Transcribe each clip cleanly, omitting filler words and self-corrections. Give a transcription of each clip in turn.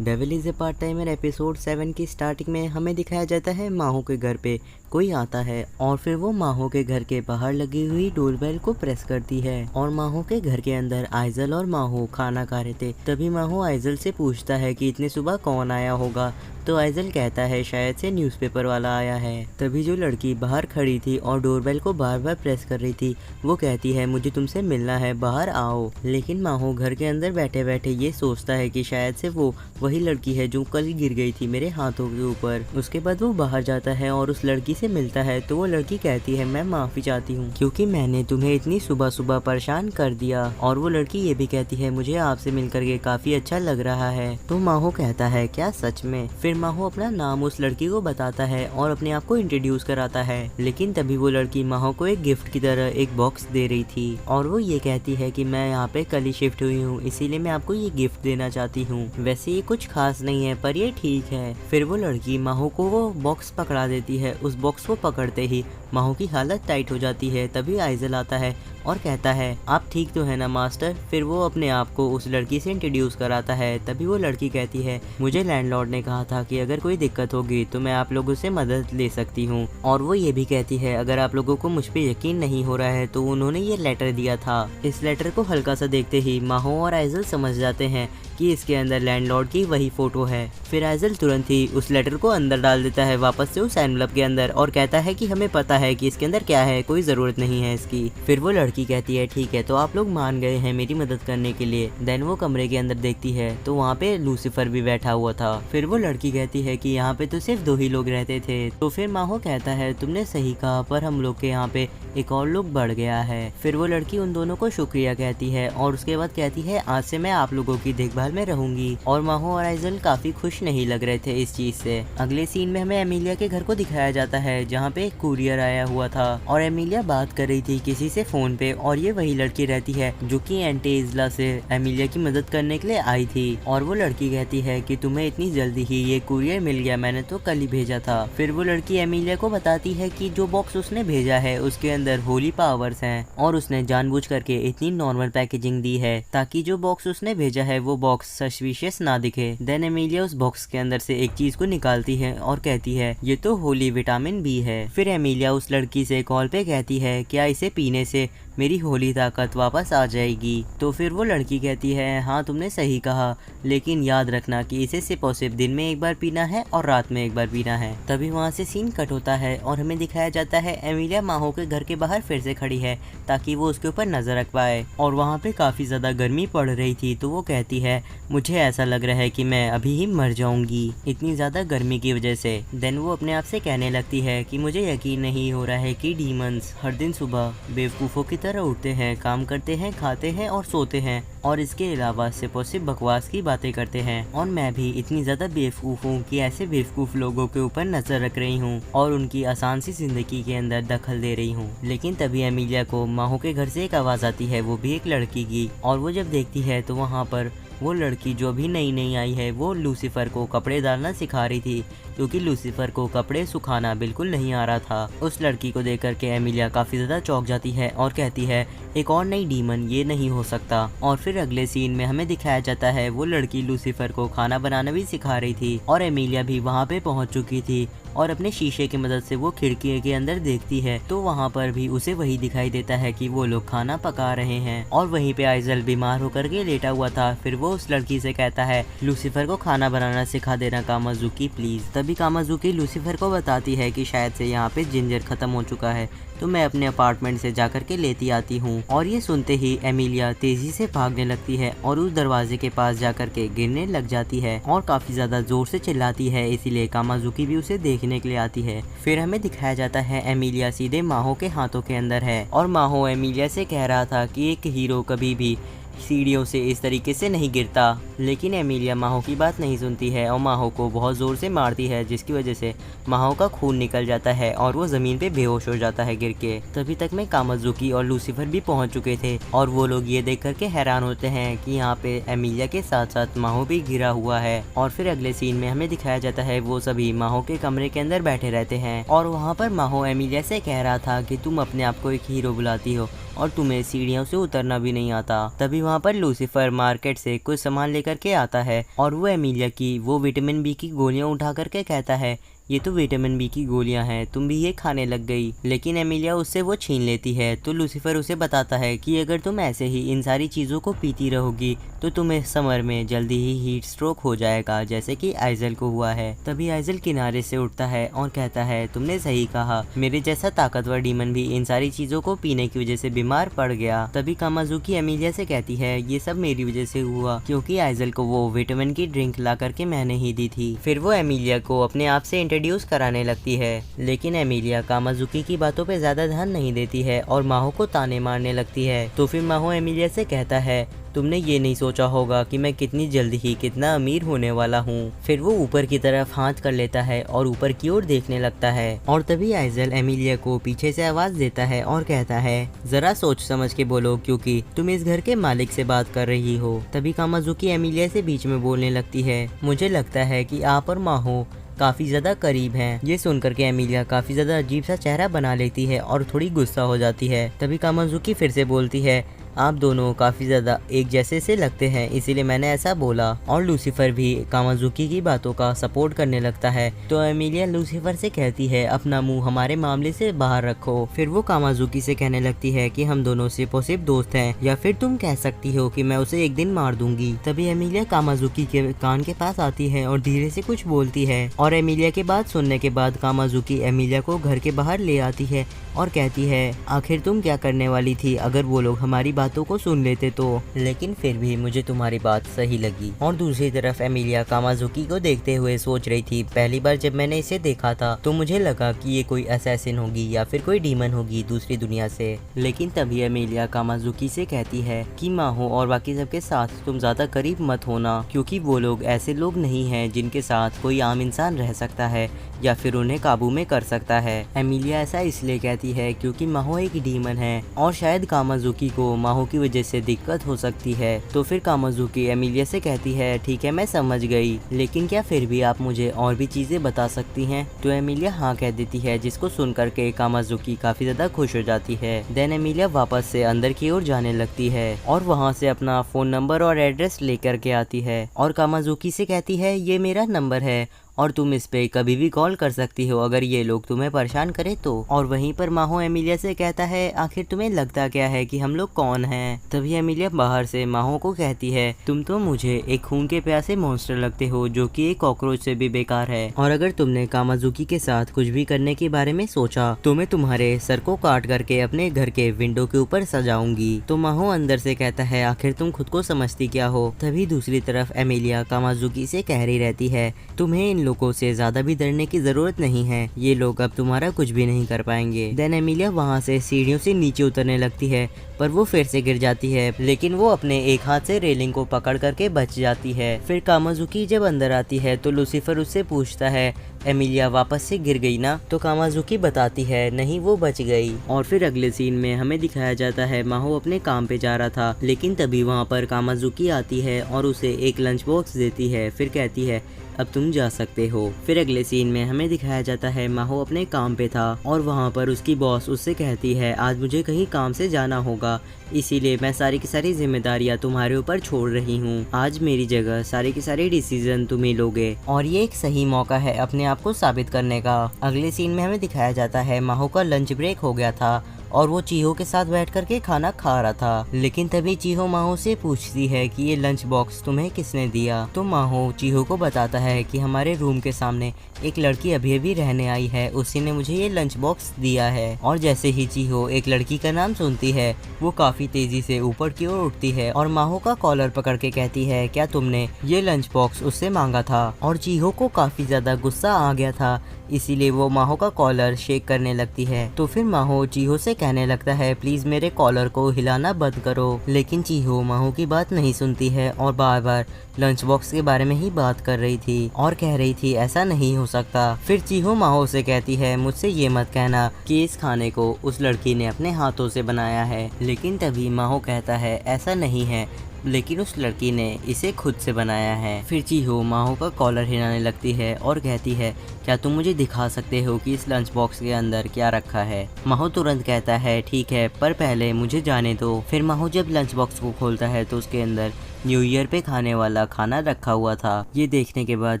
Devil is a part timer episode 7 की starting में हमें दिखाया जाता है माहो के घर पे कोई आता है और फिर वो माहो के घर के बाहर लगी हुई डोरबेल को प्रेस करती है और माहो के घर के अंदर आइजल और माहो खाना खा रहे थे। तभी माहो आइजल से पूछता है कि इतने सुबह कौन आया होगा, तो आइजल कहता है शायद से न्यूज़पेपर वाला आया है। तभी जो लड़की बाहर खड़ी थी और डोरबेल को बार बार प्रेस कर रही थी वो कहती है मुझे तुमसे मिलना है, बाहर आओ। लेकिन माहो घर के अंदर बैठे बैठे ये सोचता है कि शायद से वो वही लड़की है जो कल गिर गई थी मेरे हाथों के ऊपर। उसके बाद वो बाहर जाता है और उस लड़की से मिलता है तो वो लड़की कहती है मैं माफ़ी चाहती हूँ क्योंकि मैंने तुम्हें इतनी सुबह सुबह परेशान कर दिया। और वो लड़की ये भी कहती है मुझे आपसे मिलकर के काफ़ी अच्छा लग रहा है। तो माहो कहता है क्या सच में? फिर माहो अपना नाम उस लड़की को बताता है और अपने आप को इंट्रोड्यूस कराता है। लेकिन तभी वो लड़की माहो को एक गिफ्ट की तरह एक बॉक्स दे रही थी और वो ये कहती है कि मैं यहाँ पे कल ही शिफ्ट हुई हूँ इसीलिए मैं आपको ये गिफ्ट देना चाहती हूँ। वैसे ये कुछ खास नहीं है पर ये ठीक है। फिर वो लड़की माहो को वो बॉक्स पकड़ा देती है। उस बॉक्स को पकड़ते ही माहो की हालत टाइट हो जाती है। तभी आइजल आता है और कहता है आप ठीक तो है ना मास्टर। फिर वो अपने आप को उस लड़की से इंट्रोड्यूस कराता है। तभी वो लड़की कहती है मुझे लैंडलॉर्ड ने कहा था कि अगर कोई दिक्कत होगी तो मैं आप लोगों से मदद ले सकती हूँ। और वो ये भी कहती है अगर आप लोगों को मुझ पे यकीन नहीं हो रहा है तो उन्होंने ये लेटर दिया था। इस लेटर को हल्का सा देखते ही माहो और आइजल समझ जाते हैं कि इसके अंदर लैंडलॉर्ड की वही फोटो है। फिर आइजल तुरंत ही उस लेटर को अंदर डाल देता है वापस से उस एनवलप के अंदर और कहता है कि हमें पता है कि इसके अंदर क्या है, कोई जरूरत नहीं है इसकी। फिर वो लड़की कहती है ठीक है तो आप लोग मान गए हैं मेरी मदद करने के लिए। देन वो कमरे के अंदर देखती है तो वहाँ पे लूसीफर भी बैठा हुआ था। फिर वो लड़की कहती है कि यहाँ पे तो सिर्फ 2 ही लोग रहते थे। तो फिर माहो कहता है तुमने सही कहा पर हम लोग के यहाँ पे एक और लोग बढ़ गया है। फिर वो लड़की उन दोनों को शुक्रिया कहती है और उसके बाद कहती है आज से मैं आप लोगों की देखभाल में रहूंगी। और माहो और आइजल काफी खुश नहीं लग रहे थे इस चीज से। अगले सीन में हमें एमिलिया के घर को दिखाया जाता है जहाँ पे एक कुरियर आया हुआ था और एमिलिया बात कर रही थी किसी से फोन पे और ये वही लड़की रहती है जो कि एंटी इजला से एमिलिया की मदद करने के लिए आई थी। और वो लड़की कहती है कि तुम्हें इतनी जल्दी ही ये कुरियर मिल गया, मैंने तो कल ही भेजा था। फिर वो लड़की एमिलिया को बताती है कि जो बॉक्स उसने भेजा है उसके अंदर होली पावर्स हैं और उसने जानबूझ करके इतनी नॉर्मल पैकेजिंग दी है ताकि जो बॉक्स उसने भेजा है वो बॉक्स सस्पिशियस ना दिखे। देन एमिलिया उस बॉक्स के अंदर से एक चीज को निकालती है और कहती है ये तो होली विटामिन बी है। फिर एमिलिया उस लड़की से कॉल पे कहती है क्या इसे पीने से मेरी होली ताकत वापस आ जाएगी। तो फिर वो लड़की कहती है हाँ तुमने सही कहा लेकिन याद रखना कि इसे सिर्फ और सिर्फ दिन में एक बार पीना है और रात में एक बार पीना है। तभी वहाँ से सीन कट होता है और हमें दिखाया जाता है एमिलिया माहो के घर के बाहर फिर से खड़ी है ताकि वो उसके ऊपर नजर रख पाए। और वहाँ पे काफी ज्यादा गर्मी पड़ रही थी तो वो कहती है मुझे ऐसा लग रहा है कि मैं अभी ही मर जाऊंगी इतनी ज्यादा गर्मी की वजह से। देन वो अपने आप से कहने लगती है कि मुझे यकीन नहीं हो रहा है कि डीमंस हर दिन सुबह बेवकूफों की तरह उठते हैं, काम करते हैं, खाते हैं और सोते हैं और इसके अलावा सिर्फ और सिर्फ बकवास की बातें करते हैं। और मैं भी इतनी ज्यादा बेवकूफ हूँ कि ऐसे बेवकूफ लोगों के ऊपर नजर रख रही हूँ और उनकी आसान सी जिंदगी के अंदर दखल दे रही हूँ। लेकिन तभी एमिलिया को माहो के घर से एक आवाज आती है, वो भी एक लड़की की। और वो जब देखती है तो वहाँ पर वो लड़की जो भी नई नई आई है वो लूसीफर को कपड़े डालना सिखा रही थी क्योंकि लूसीफर को कपड़े सुखाना बिल्कुल नहीं आ रहा था। उस लड़की को देख करके एमिलिया काफी ज्यादा चौंक जाती है और कहती है एक और नई डीमन, ये नहीं हो सकता। और फिर अगले सीन में हमें दिखाया जाता है वो लड़की लूसीफर को खाना बनाना भी सिखा रही थी और एमिलिया भी वहाँ पे पहुँच चुकी थी और अपने शीशे की मदद से वो खिड़की के अंदर देखती है तो वहाँ पर भी उसे वही दिखाई देता है कि वो लोग खाना पका रहे हैं। और वहीं पे आइजल बीमार होकर के लेटा हुआ था। फिर वो उस लड़की से कहता है लूसीफर को खाना बनाना सिखा देना कामाजुकी प्लीज। तभी कामाजुकी लूसीफर को बताती है कि शायद से यहाँ पे जिंजर खत्म हो चुका है तो मैं अपने अपार्टमेंट से जाकर के लेती आती हूँ। और ये सुनते ही एमिलिया तेजी से भागने लगती है और उस दरवाजे के पास जाकर के गिरने लग जाती है और काफी ज्यादा जोर से चिल्लाती है, इसीलिए कामाजुकी भी उसे देखने के लिए आती है। फिर हमें दिखाया जाता है एमिलिया सीधे माहो के हाथों के अंदर है और माहो एमिलिया से कह रहा था कि एक हीरो कभी भी सीढ़ियों से इस तरीके से नहीं गिरता। लेकिन एमिलिया माहो की बात नहीं सुनती है और माहो को बहुत ज़ोर से मारती है जिसकी वजह से माहो का खून निकल जाता है और वो ज़मीन पे बेहोश हो जाता है गिर के। तभी तक में कामाजुकी और लूसीफर भी पहुंच चुके थे और वो लोग ये देख करके हैरान होते हैं कि यहाँ पे एमिलिया के साथ साथ माहो भी गिरा हुआ है। और फिर अगले सीन में हमें दिखाया जाता है वो सभी माहो के कमरे के अंदर बैठे रहते हैं और वहाँ पर माहो एमिलिया से कह रहा था कि तुम अपने आप को एक हीरो बुलाती हो और तुम्हें सीढ़ियों से उतरना भी नहीं आता। तभी वहाँ पर लूसीफर मार्केट से कुछ सामान लेकर के आता है और वो एमिलिया की वो विटामिन बी की गोलियां उठा करके कहता है, ये तो विटामिन बी की गोलियां हैं, तुम भी ये खाने लग गई। लेकिन एमिलिया उससे वो छीन लेती है। तो लूसीफर उसे बताता है कि अगर तुम ऐसे ही इन सारी चीज़ों को पीती रहोगी तो तुम्हें समर में जल्दी ही हीट स्ट्रोक हो जाएगा, जैसे कि आइजल को हुआ है। तभी आइजल किनारे से उठता है और कहता है, तुमने सही कहा, मेरे जैसा ताकतवर डीमन भी इन सारी चीज़ों को पीने की वजह से बीमार पड़ गया। तभी कामाजुकी एमिलिया से कहती है, ये सब मेरी वजह से हुआ, क्योंकि आइजल को वो विटामिन की ड्रिंक ला करके मैंने ही दी थी। फिर वो एमिलिया को अपने आप से इंट्रोड्यूस कराने लगती है, लेकिन एमिलिया कामाजुकी की बातों पे ज्यादा ध्यान नहीं देती है और माहो को ताने मारने लगती है। तो फिर माहो एमिलिया से कहता है, तुमने ये नहीं सोचा होगा कि मैं कितनी जल्दी ही कितना अमीर होने वाला हूँ। फिर वो ऊपर की तरफ हाथ कर लेता है और ऊपर की ओर देखने लगता है और तभी आइजल एमिलिया को पीछे से आवाज देता है और कहता है, जरा सोच समझ के बोलो, क्योंकि तुम इस घर के मालिक से बात कर रही हो। तभी कामाजुकी एमिलिया से बीच में बोलने लगती है, मुझे लगता है कि आप और माहो काफी ज्यादा करीब हैं। ये सुनकर के एमिलिया काफी ज्यादा अजीब सा चेहरा बना लेती है और थोड़ी गुस्सा हो जाती है। तभी कामाजुकी फिर से बोलती है, आप दोनों काफी ज्यादा एक जैसे से लगते हैं, इसीलिए मैंने ऐसा बोला। और लूसीफर भी कामाजुकी की बातों का सपोर्ट करने लगता है। तो एमिलिया लूसीफर से कहती है, अपना मुंह हमारे मामले से बाहर रखो। फिर वो कामाजुकी से कहने लगती है कि हम दोनों सिर्फ दोस्त हैं, या फिर तुम कह सकती हो कि मैं उसे एक दिन मार दूंगी। तभी एमिलिया कामाजुकी के कान के पास आती है और धीरे से कुछ बोलती है और एमिलिया के बात सुनने के बाद कामाजुकी एमिलिया को घर के बाहर ले आती है और कहती है, आखिर तुम क्या करने वाली थी अगर वो लोग हमारी बातों को सुन लेते तो। लेकिन फिर भी मुझे तुम्हारी बात सही लगी। और दूसरी तरफ एमिलिया कामाजुकी को देखते हुए सोच रही थी, पहली बार जब मैंने इसे देखा था तो मुझे लगा कि ये कोई असैसिन होगी या फिर कोई डीमन होगी दूसरी दुनिया से। लेकिन तभी एमिलिया कामाजुकी से कहती है कि माहो और बाकी सबके साथ तुम ज्यादा करीब मत होना, क्योंकि वो लोग ऐसे लोग नहीं हैं जिनके साथ कोई आम इंसान रह सकता है या फिर उन्हें काबू में कर सकता है। एमिलिया ऐसा इसलिए कहती है क्योंकि माहो एक डीमन है और शायद कामाजुकी को माहो की वजह से दिक्कत हो सकती है। तो फिर कामाजुकी एमिलिया से कहती है, ठीक है मैं समझ गई, लेकिन क्या फिर भी आप मुझे और भी चीजें बता सकती हैं? तो एमिलिया हाँ कह देती है, जिसको सुन करके कामाजुकी काफी ज्यादा खुश हो जाती है। देन एमिलिया वापस से अंदर की ओर जाने लगती है और वहाँ से अपना फोन नंबर और एड्रेस लेकर के आती है और कामाजुकी से कहती है, ये मेरा नंबर है और तुम इस पे कभी भी कॉल कर सकती हो अगर ये लोग तुम्हें परेशान करे तो। और वहीं पर माहो एमिलिया से कहता है, आखिर तुम्हें लगता क्या है कि हम लोग कौन हैं? तभी एमिलिया बाहर से माहो को कहती है, तुम तो मुझे एक खून के प्यासे मॉन्स्टर लगते हो जो कि एक कॉकरोच से भी बेकार है, और अगर तुमने कामाजुकी के साथ कुछ भी करने के बारे में सोचा तो मैं तुम्हारे सर को काट करके अपने घर के विंडो के ऊपर सजाऊंगी। तो माहो अंदर से कहता है, आखिर तुम खुद को समझती क्या हो? तभी दूसरी तरफ एमिलिया कामाजुकी से कह रही रहती है, तुम्हें इन लोगों से ज्यादा भी डरने की जरूरत नहीं है, ये लोग अब तुम्हारा कुछ भी नहीं कर पाएंगे। देन एमिलिया वहाँ से सीढ़ियों से नीचे उतरने लगती है, पर वो फिर से गिर जाती है, लेकिन वो अपने एक हाथ से रेलिंग को पकड़ करके बच जाती है। फिर कामाजुकी जब अंदर आती है तो लूसीफर उससे पूछता है, एमिलिया वापस से गिर गई ना? तो कामाजुकी बताती है, नहीं वो बच गई। और फिर अगले सीन में हमें दिखाया जाता है माहो अपने काम पे जा रहा था, लेकिन तभी वहाँ पर कामाजुकी आती है और उसे एक लंच बॉक्स देती है, फिर कहती है, अब तुम जा सकते हो। फिर अगले सीन में हमें दिखाया जाता है माहो अपने काम पे था और वहाँ पर उसकी बॉस उससे कहती है, आज मुझे कहीं काम से जाना होगा, इसीलिए मैं सारी की सारी जिम्मेदारियां तुम्हारे ऊपर छोड़ रही हूँ। आज मेरी जगह सारे के सारे डिसीजन तुम ही लोगे और ये एक सही मौका है अपने आप को साबित करने का। अगले सीन में हमें दिखाया जाता है माहो का लंच ब्रेक हो गया था और वो चीहो के साथ बैठ करके खाना खा रहा था, लेकिन तभी चीहो माहो से पूछती है कि ये लंच बॉक्स तुम्हें किसने दिया? तो माहो चीहो को बताता है कि हमारे रूम के सामने एक लड़की अभी अभी रहने आई है, उसी ने मुझे ये लंच बॉक्स दिया है। और जैसे ही चीहो एक लड़की का नाम सुनती है वो काफी तेजी से ऊपर की ओर उठती है और माहो का कॉलर पकड़ के कहती है, क्या तुमने ये लंच बॉक्स उससे मांगा था? और चीहो को काफी ज्यादा गुस्सा आ गया था, इसीलिए वो माहो का कॉलर शेक करने लगती है। तो फिर माहो चीहो से कहने लगता है, प्लीज मेरे कॉलर को हिलाना बंद करो, लेकिन चीहो माहो की बात नहीं सुनती है और बार बार लंच बॉक्स के बारे में ही बात कर रही थी और कह रही थी ऐसा नहीं हो सकता। फिर चीहो माहो से कहती है, मुझसे ये मत कहना कि इस खाने को उस लड़की ने अपने हाथों से बनाया है, लेकिन तभी माहो कहता है, ऐसा नहीं है, लेकिन उस लड़की ने इसे खुद से बनाया है। फिर चीहो माहो का कॉलर हिलाने लगती है और कहती है, क्या तुम मुझे दिखा सकते हो कि इस लंच बॉक्स के अंदर क्या रखा है। माहो तुरंत कहता है, ठीक है, पर पहले मुझे जाने दो। फिर माहो जब लंच बॉक्स को खोलता है तो उसके अंदर न्यू ईयर पे खाने वाला खाना रखा हुआ था। ये देखने के बाद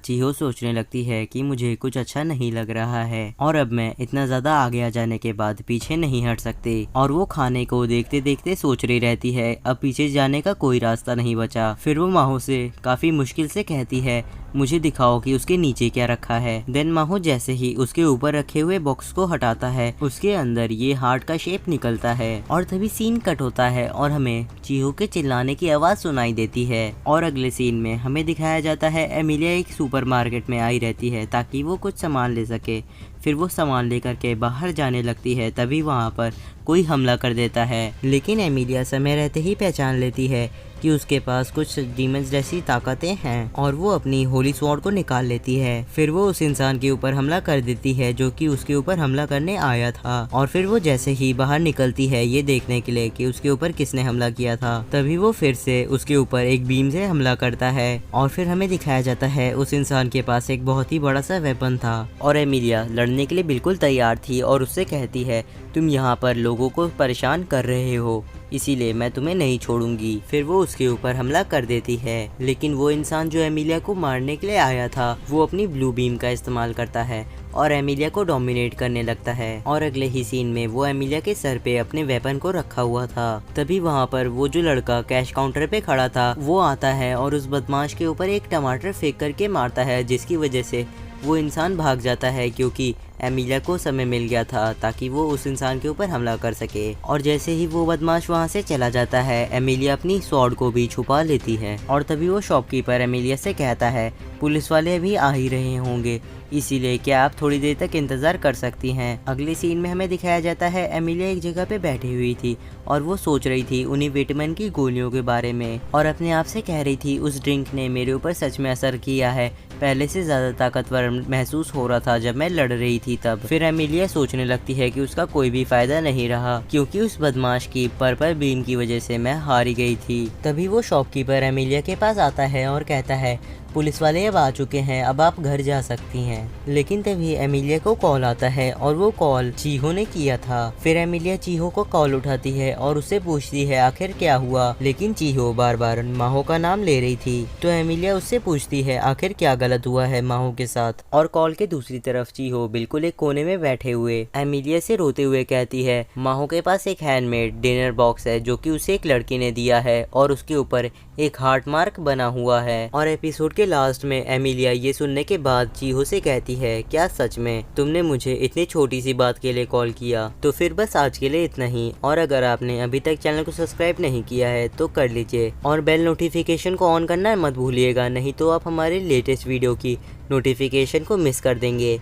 चीहो सोचने लगती है कि मुझे कुछ अच्छा नहीं लग रहा है और अब मैं इतना ज्यादा आगे आ जाने के बाद पीछे नहीं हट सकती। और वो खाने को देखते देखते सोच रही रहती है, अब पीछे जाने का कोई रास्ता नहीं बचा। फिर वो माहो से काफी मुश्किल से कहती है, मुझे दिखाओ कि उसके नीचे क्या रखा है। देन माहो जैसे ही उसके ऊपर रखे हुए बॉक्स को हटाता है, उसके अंदर ये हार्ट का शेप निकलता है और तभी सीन कट होता है और हमें चीहो के चिल्लाने की आवाज सुनाई देती है। और अगले सीन में हमें दिखाया जाता है एमिलिया एक सुपरमार्केट में आई रहती है ताकि वो कुछ सामान ले सके। फिर वो सामान लेकर के बाहर जाने लगती है, तभी वहाँ पर कोई हमला कर देता है। लेकिन एमिलिया समय रहते ही पहचान लेती है कि उसके पास कुछ डीमंस जैसी ताकतें हैं और वो अपनी होली स्वॉर्ड को निकाल लेती है। फिर वो उस इंसान के ऊपर हमला कर देती है जो कि उसके ऊपर हमला करने आया था। और फिर वो जैसे ही बाहर निकलती है ये देखने के लिए कि उसके ऊपर किसने हमला किया था, तभी वो फिर से उसके ऊपर एक बीम से हमला करता है। और फिर हमें दिखाया जाता है उस इंसान के पास एक बहुत ही बड़ा सा वेपन था और एमिलिया लड़ने के लिए बिल्कुल तैयार थी और उससे कहती है, तुम यहाँ पर लोगों को परेशान कर रहे हो, इसीलिए मैं तुम्हें नहीं छोड़ूंगी। फिर वो उसके ऊपर हमला कर देती है, लेकिन वो इंसान जो एमिलिया को मारने के लिए आया था वो अपनी ब्लू बीम का इस्तेमाल करता है और एमिलिया को डोमिनेट करने लगता है। और अगले ही सीन में वो एमिलिया के सर पे अपने वेपन को रखा हुआ था। तभी वहाँ पर वो जो लड़का कैश काउंटर पे खड़ा था वो आता है और उस बदमाश के ऊपर एक टमाटर फेंक करके मारता है, जिसकी वजह से वो इंसान भाग जाता है क्योंकि एमिलिया को समय मिल गया था ताकि वो उस इंसान के ऊपर हमला कर सके। और जैसे ही वो बदमाश वहाँ से चला जाता है, एमिलिया अपनी स्वॉर्ड को भी छुपा लेती है। और तभी वो शॉपकीपर एमिलिया से कहता है, पुलिस वाले अभी आ ही रहे होंगे, इसीलिए क्या आप थोड़ी देर तक इंतजार कर सकती हैं। अगले सीन में हमें दिखाया जाता है एमिलिया एक जगह पे बैठी हुई थी और वो सोच रही थी उन्हीं विटामिन की गोलियों के बारे में और अपने आप से कह रही थी, उस ड्रिंक ने मेरे ऊपर सच में असर किया है, पहले से ज्यादा ताकतवर महसूस हो रहा था जब मैं लड़ रही थी तब। फिर एमिलिया सोचने लगती है कि उसका कोई भी फायदा नहीं रहा क्योंकि उस बदमाश की पर्पल बीम की वजह से मैं हारी गई थी। तभी वो शॉपकीपर एमिलिया के पास आता है और कहता है, पुलिस वाले अब आ चुके हैं, अब आप घर जा सकती हैं। लेकिन तभी एमिलिया को कॉल आता है और वो कॉल चीहो ने किया था। फिर एमिलिया चीहो को कॉल उठाती है और उससे पूछती है आखिर क्या हुआ, लेकिन चीहो बार बार माहो का नाम ले रही थी। तो एमिलिया उससे पूछती है आखिर क्या गलत हुआ है माहो के साथ। और कॉल के दूसरी तरफ चीहो बिल्कुल एक कोने में बैठे हुए एमिलिया से रोते हुए कहती है, माहो के पास एक हैंडमेड डिनर बॉक्स है जो कि उसे एक लड़की ने दिया है और उसके ऊपर एक हार्ट मार्क बना हुआ है। और एपिसोड के लास्ट में एमिलिया ये सुनने के बाद चीहो से कहती है, क्या सच में तुमने मुझे इतनी छोटी सी बात के लिए कॉल किया? तो फिर बस आज के लिए इतना ही। और अगर आपने अभी तक चैनल को सब्सक्राइब नहीं किया है तो कर लीजिए और बेल नोटिफिकेशन को ऑन करना मत भूलिएगा, नहीं तो आप हमारे लेटेस्ट वीडियो की नोटिफिकेशन को मिस कर देंगे।